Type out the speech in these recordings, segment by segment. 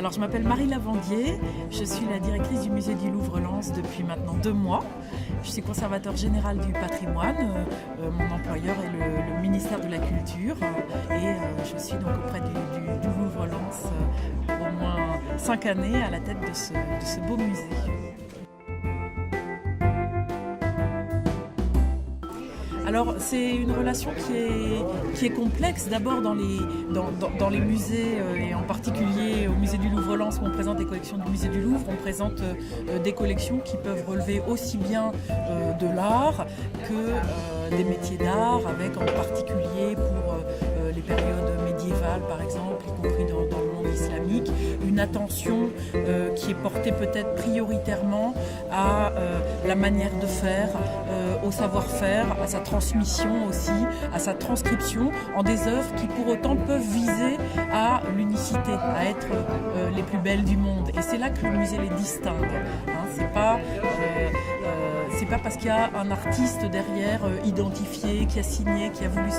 Alors je m'appelle Marie Lavandier, je suis la directrice du musée du Louvre-Lens depuis maintenant 2 mois. Je suis conservateur général du patrimoine, mon employeur est le ministère de la Culture et je suis donc auprès du Louvre-Lens pour au moins 5 années à la tête de ce beau musée. Alors c'est une relation qui est complexe. D'abord dans les musées et en particulier au musée du Louvre-Lens où on présente des collections du musée du Louvre, on présente des collections qui peuvent relever aussi bien de l'art que des métiers d'art, avec en particulier pour les périodes médiévales par exemple, y compris dans le monde islamique, une attention qui est portée peut-être prioritairement à la manière de faire, au savoir-faire, à sa transmission aussi, à sa transcription en des œuvres qui pour autant peuvent viser à l'unicité, à être les plus belles du monde. Et c'est là que le musée les distingue. C'est pas parce qu'il y a un artiste derrière identifié, qui a signé, qui a voulu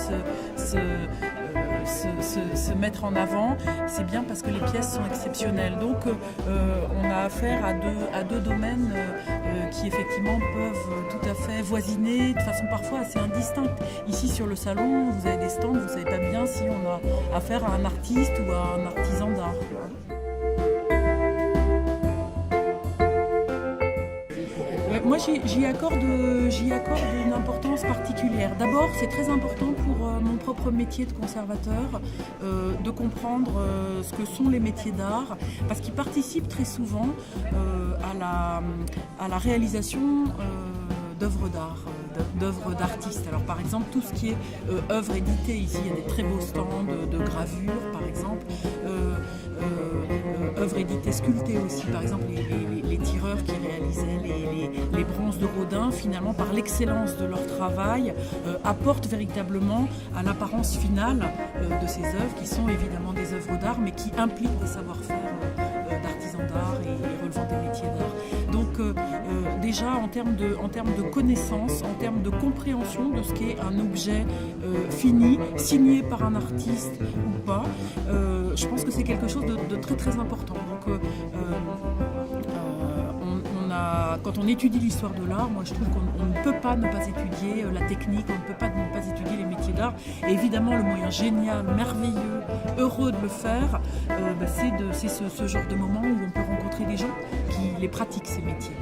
se mettre en avant, c'est bien parce que les pièces sont exceptionnelles. Donc on a affaire à deux domaines qui effectivement peuvent tout à fait voisiner de façon parfois assez indistincte. Ici sur le salon, vous avez des stands, vous ne savez pas bien si on a affaire à un artiste ou à un artisan d'art. Moi, j'y accorde une importance particulière. D'abord, c'est très important pour mon propre métier de conservateur de comprendre ce que sont les métiers d'art, parce qu'ils participent très souvent à la réalisation d'œuvres d'art, d'œuvres d'artistes. Alors par exemple, tout ce qui est œuvres éditées, ici il y a des très beaux stands de gravures par exemple, œuvres éditées sculptées aussi, par exemple les tireurs qui réalisaient les bronzes de Rodin, finalement par l'excellence de leur travail, apportent véritablement à l'apparence finale de ces œuvres qui sont évidemment des œuvres d'art mais qui impliquent des savoir-faire d'artisans d'art et relevant des métiers d'art. Donc déjà en termes de connaissance, en termes de compréhension de ce qu'est un objet fini, signé par un artiste ou pas, je pense que c'est quelque chose de très très important. Donc quand on étudie l'histoire de l'art, moi je trouve qu'on ne peut pas ne pas étudier la technique, on ne peut pas ne pas étudier les métiers d'art. Et évidemment, le moyen génial, merveilleux, heureux de le faire, c'est ce genre de moment où on peut rencontrer des gens qui les pratiquent, ces métiers.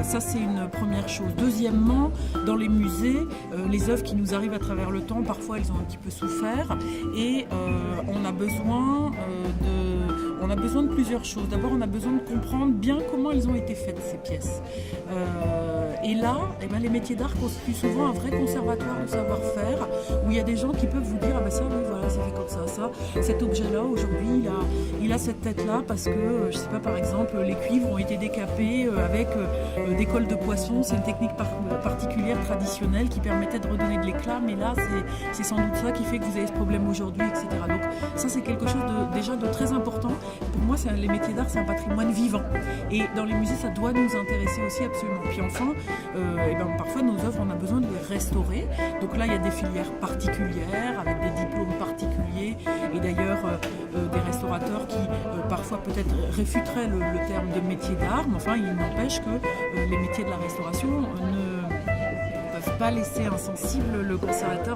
Ça, c'est une première chose. Deuxièmement, dans les musées, les œuvres qui nous arrivent à travers le temps, parfois elles ont un petit peu souffert et on a besoin de plusieurs choses. D'abord, on a besoin de comprendre bien comment elles ont été faites, ces pièces. Et là, les métiers d'art constituent souvent un vrai conservatoire de savoir-faire où il y a des gens qui peuvent vous dire « Ah ben ça, oui, voilà, c'est fait comme ça. Cet objet-là, aujourd'hui, il a cette tête-là parce que, je sais pas, par exemple, les cuivres ont été décapés avec des cols de poisson. C'est une technique particulière, traditionnelle, qui permettait de redonner de l'éclat, mais là, c'est sans doute ça qui fait que vous avez ce problème aujourd'hui, etc. » Donc ça, c'est quelque chose déjà de très important. Pour moi, les métiers d'art, c'est un patrimoine vivant. Et dans les musées, ça doit nous intéresser aussi absolument. Puis enfin, parfois, nos œuvres, on a besoin de les restaurer. Donc là, il y a des filières particulières, avec des diplômes particuliers. Et d'ailleurs, des restaurateurs qui, parfois, peut-être réfuteraient le terme de métier d'art. Mais enfin, il n'empêche que les métiers de la restauration ne peuvent pas laisser insensible le conservateur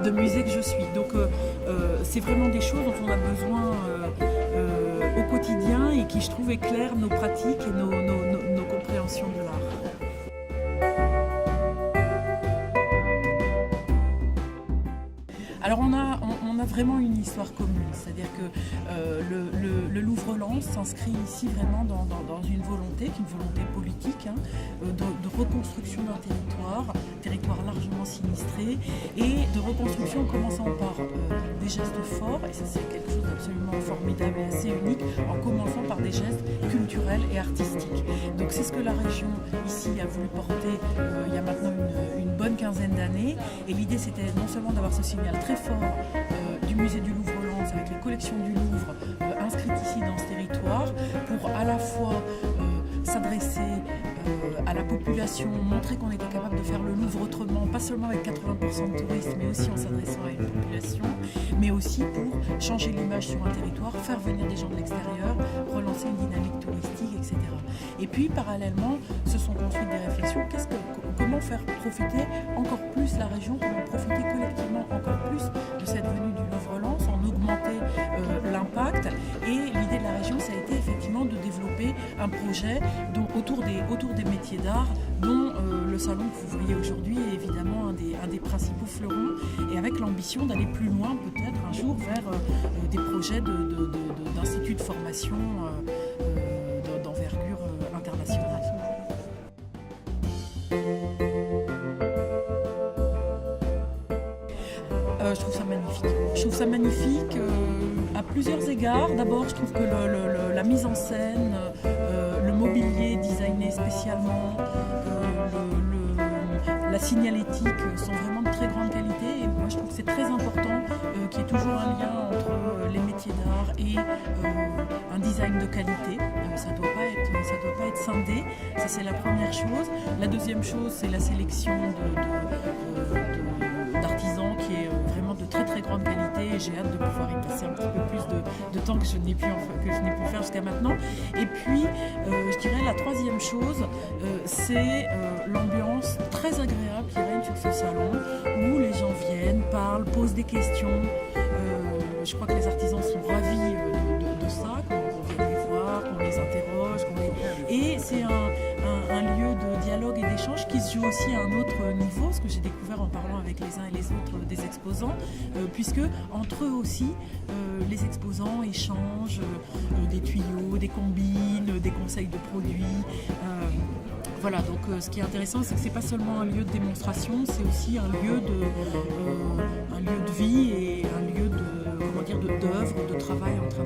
de musée que je suis. Donc, c'est vraiment des choses dont on a besoin au quotidien et qui, je trouve, éclairent nos pratiques et nos compréhensions de l'art. Alors on a vraiment une histoire commune, c'est-à-dire que le Louvre-Lens s'inscrit ici vraiment dans une volonté, politique, de reconstruction d'un territoire largement sinistré, et de reconstruction en commençant par des gestes forts, et ça c'est quelque chose d'absolument formidable et assez unique, en commençant par des gestes culturels et artistiques. Donc c'est ce que la région ici a voulu porter il y a maintenant une bonne quinzaine d'années, et l'idée c'était non seulement d'avoir ce signal très fort du musée du Louvre-Lens avec les collections du Louvre inscrites ici dans ce territoire, pour à la fois s'adresser à la population, montrer qu'on était capable de faire le Louvre autrement, pas seulement avec 80% de touristes, mais aussi en s'adressant à une population, mais aussi pour changer l'image sur un territoire, faire venir des gens de l'extérieur, relancer une dynamique touristique, etc. Et puis parallèlement, se sont construites des réflexions, comment faire profiter encore plus la région, comment profiter collectivement encore plus de cette venue du Louvre-Lens, en augmenter l'impact. Et l'idée de la région, ça a été effectivement de développer un projet autour des métiers d'art, dont le salon que vous voyez aujourd'hui est évidemment un des principaux fleurons, et avec l'ambition d'aller plus loin peut-être un jour vers des projets d'instituts de formation d'envergure internationale. Je trouve ça magnifique. Je trouve ça magnifique à plusieurs égards. D'abord, je trouve que la mise en scène, le mobilier designé spécialement, la signalétique sont vraiment de très grande qualité. Et moi, je trouve que c'est très important qu'il y ait toujours un lien entre les métiers d'art et un design de qualité. Ça doit pas être scindé. Ça, c'est la première chose. La deuxième chose, c'est la sélection d'artisans qui est vraiment de très très grande qualité, et j'ai hâte de pouvoir y passer un petit peu plus de temps que je n'ai pu faire jusqu'à maintenant. Et puis je dirais la troisième chose, c'est l'ambiance très agréable qui règne sur ce salon, où les gens viennent, parlent, posent des questions. Je crois que les artisans sont ravis de ça, qu'on vienne les voir, qu'on les interroge, et c'est un lieu de dialogue et d'échange qui se joue aussi à un autre niveau, ce que j'ai découvert en parlant avec les uns et les autres des exposants, puisque entre eux aussi, les exposants échangent des tuyaux, des combines, des conseils de produits. Voilà, donc ce qui est intéressant, c'est que c'est pas seulement un lieu de démonstration, c'est aussi un lieu de vie et un lieu d'œuvre, de travail entre